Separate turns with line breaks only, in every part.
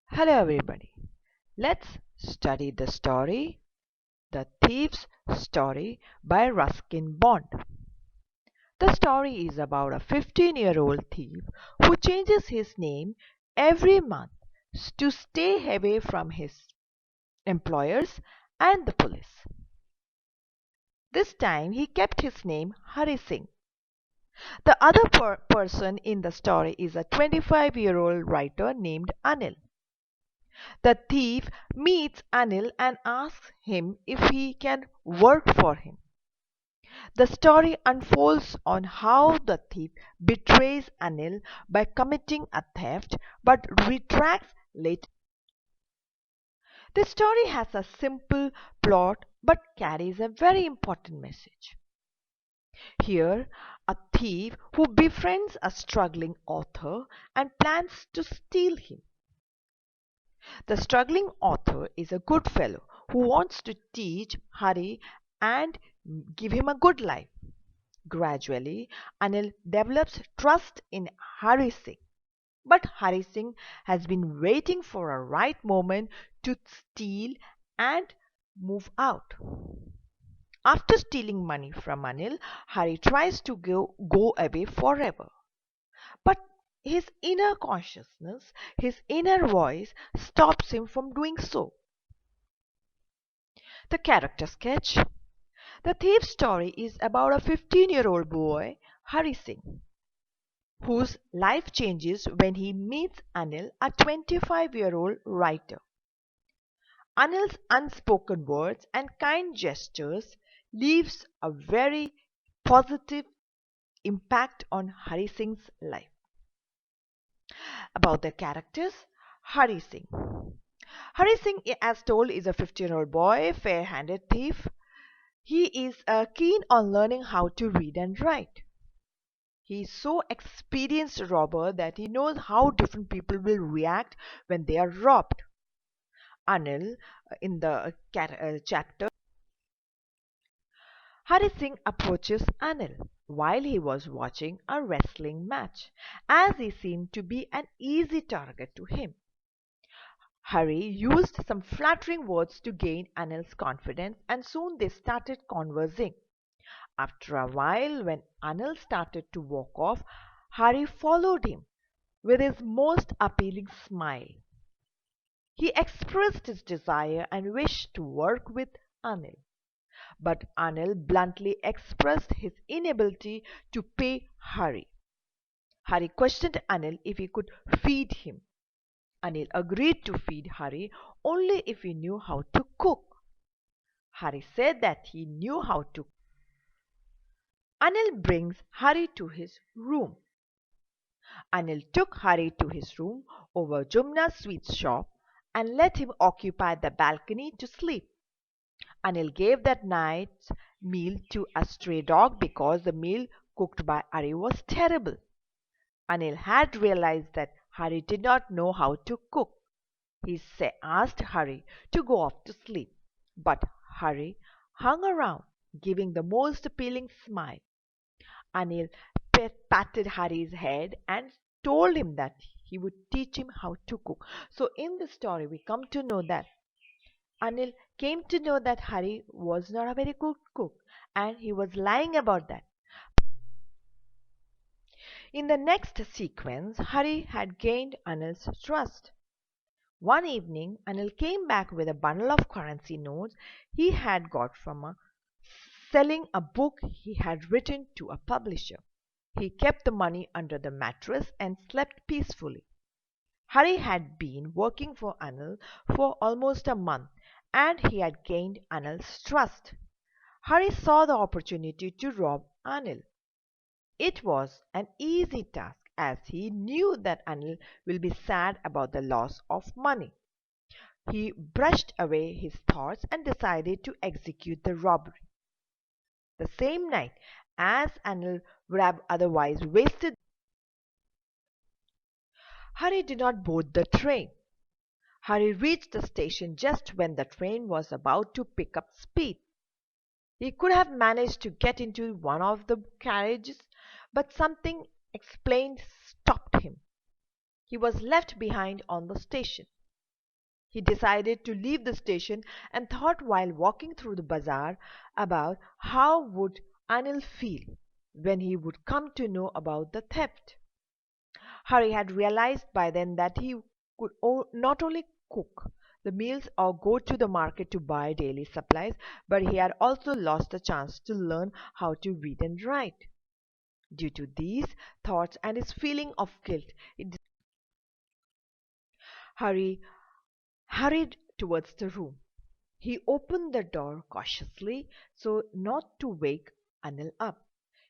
Hello everybody. Let's study the story The Thieves Story by Ruskin Bond. The story is about a 15-year-old thief who changes his name every month to stay away from his employers and the police. This time he kept his name Hari Singh. The other person in the story is a 25-year-old writer named Anil. The thief meets Anil and asks him if he can work for him. The story unfolds on how the thief betrays Anil by committing a theft but retracts later. The story has a simple plot but carries a very important message. Here, a thief who befriends a struggling author and plans to steal him. The struggling author is a good fellow who wants to teach Hari and give him a good life. Gradually, Anil develops trust in Hari Singh. But Hari Singh has been waiting for a right moment to steal and move out. After stealing money from Anil, Hari tries to go away forever. But his inner consciousness, his inner voice stops him from doing so. The character sketch. The thief's story is about a 15-year-old boy, Hari Singh, whose life changes when he meets Anil, a 25-year-old writer. Anil's unspoken words and kind gestures leaves a very positive impact on Hari Singh's life. About the characters, Hari Singh. Hari Singh, as told, is a 15-year-old boy, fair-handed thief. He is keen on learning how to read and write. He is so experienced robber that he knows how different people will react when they are robbed. Anil, in the chapter, Hari Singh approaches Anil while he was watching a wrestling match, as he seemed to be an easy target to him. Hari used some flattering words to gain Anil's confidence, and soon they started conversing. After a while, when Anil started to walk off, Hari followed him with his most appealing smile. He expressed his desire and wish to work with Anil. But Anil bluntly expressed his inability to pay Hari. Hari questioned Anil if he could feed him. Anil agreed to feed Hari only if he knew how to cook. Hari said that he knew how to. Anil brings Hari to his room. Anil took Hari to his room over Jumna's sweet shop and let him occupy the balcony to sleep. Anil gave that night's meal to a stray dog because the meal cooked by Hari was terrible. Anil had realized that Hari did not know how to cook. He asked Hari to go off to sleep, but Hari hung around, giving the most appealing smile. Anil patted Hari's head and told him that he would teach him how to cook. So in the story, we come to know that Anil came to know that Hari was not a very good cook, and he was lying about that. In the next sequence, Hari had gained Anil's trust. One evening, Anil came back with a bundle of currency notes he had got from selling a book he had written to a publisher. He kept the money under the mattress and slept peacefully. Hari had been working for Anil for almost a month, and he had gained Anil's trust. Hari saw the opportunity to rob Anil. It was an easy task, as he knew that Anil will be sad about the loss of money. He brushed away his thoughts and decided to execute the robbery. The same night, as Anil would have otherwise wasted, Hari did not board the train. Hari reached the station just when the train was about to pick up speed. He could have managed to get into one of the carriages, but something explained stopped him. He was left behind on the station. He decided to leave the station and thought while walking through the bazaar about how would Anil feel when he would come to know about the theft. Hari had realized by then that he could not only cook the meals or go to the market to buy daily supplies, but he had also lost the chance to learn how to read and write. Due to these thoughts and his feeling of guilt, Hari hurried towards the room. He opened the door cautiously so not to wake Anil up.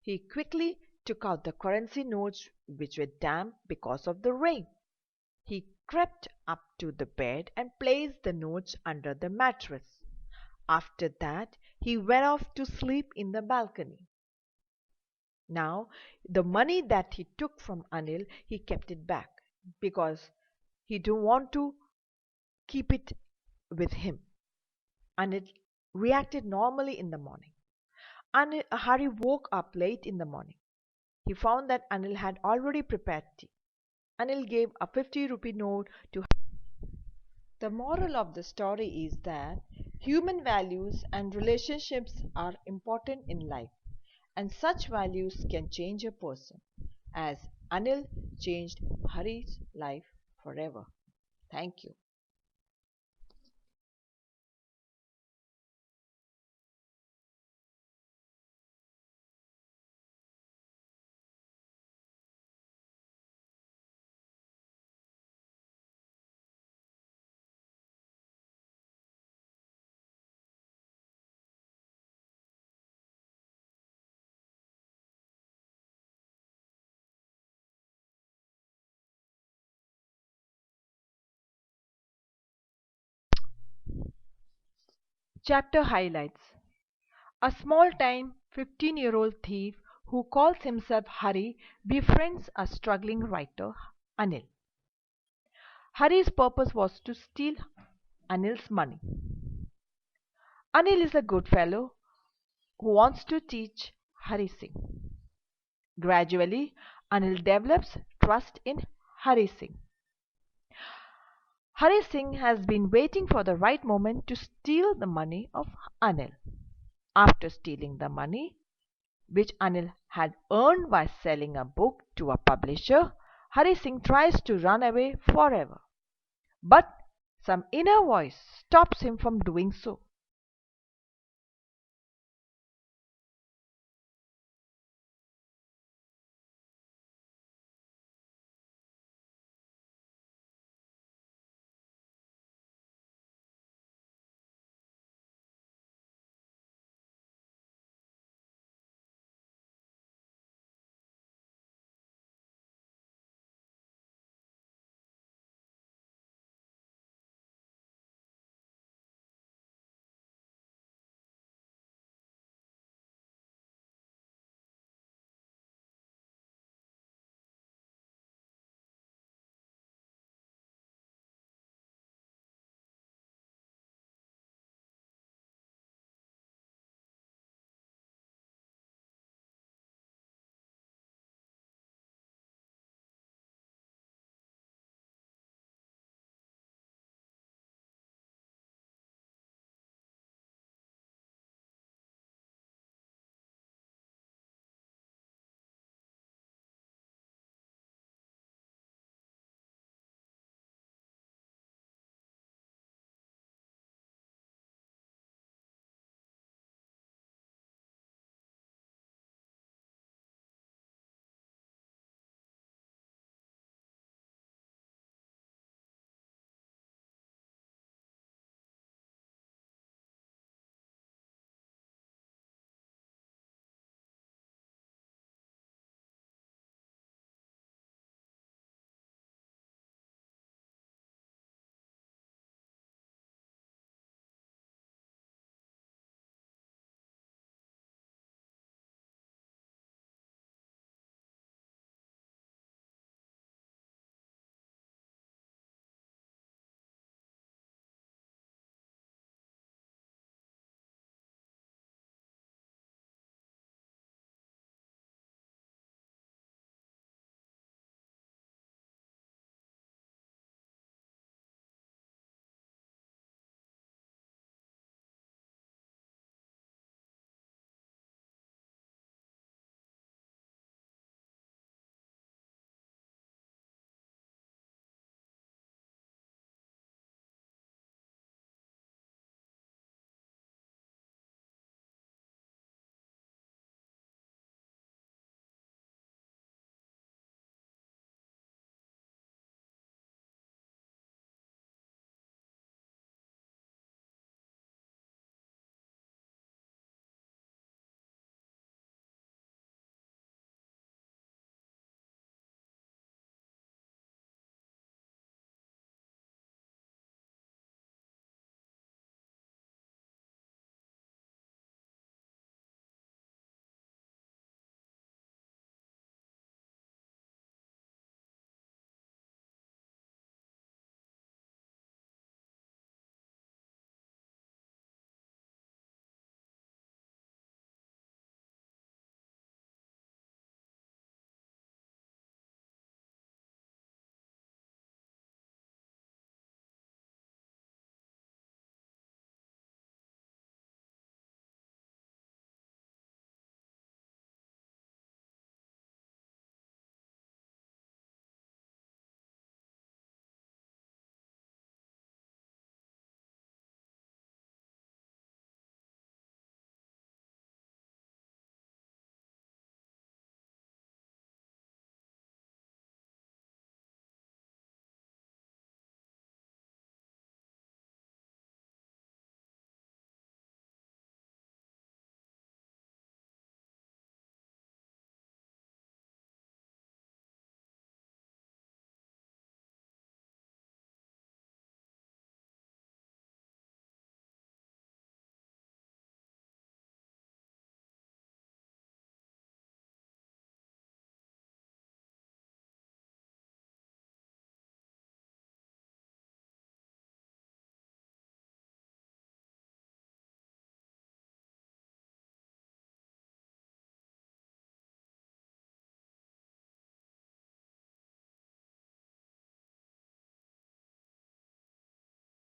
He quickly took out the currency notes which were damp because of the rain. He crept up to the bed and placed the notes under the mattress. After that, he went off to sleep in the balcony. Now, the money that he took from Anil, he kept it back because he didn't want to keep it with him. Anil reacted normally in the morning. Hari woke up late in the morning. He found that Anil had already prepared tea. Anil gave a 50 rupee note to Hari. The moral of the story is that human values and relationships are important in life, and such values can change a person, as Anil changed Hari's life forever. Thank you. Chapter highlights: a small time 15-year-old thief who calls himself Hari befriends a struggling writer, Anil. Hari's purpose was to steal Anil's money. Anil is a good fellow who wants to teach Hari Singh. Gradually, Anil develops trust in Hari Singh. Hari Singh has been waiting for the right moment to steal the money of Anil. After stealing the money, which Anil had earned by selling a book to a publisher, Hari Singh tries to run away forever. But some inner voice stops him from doing so.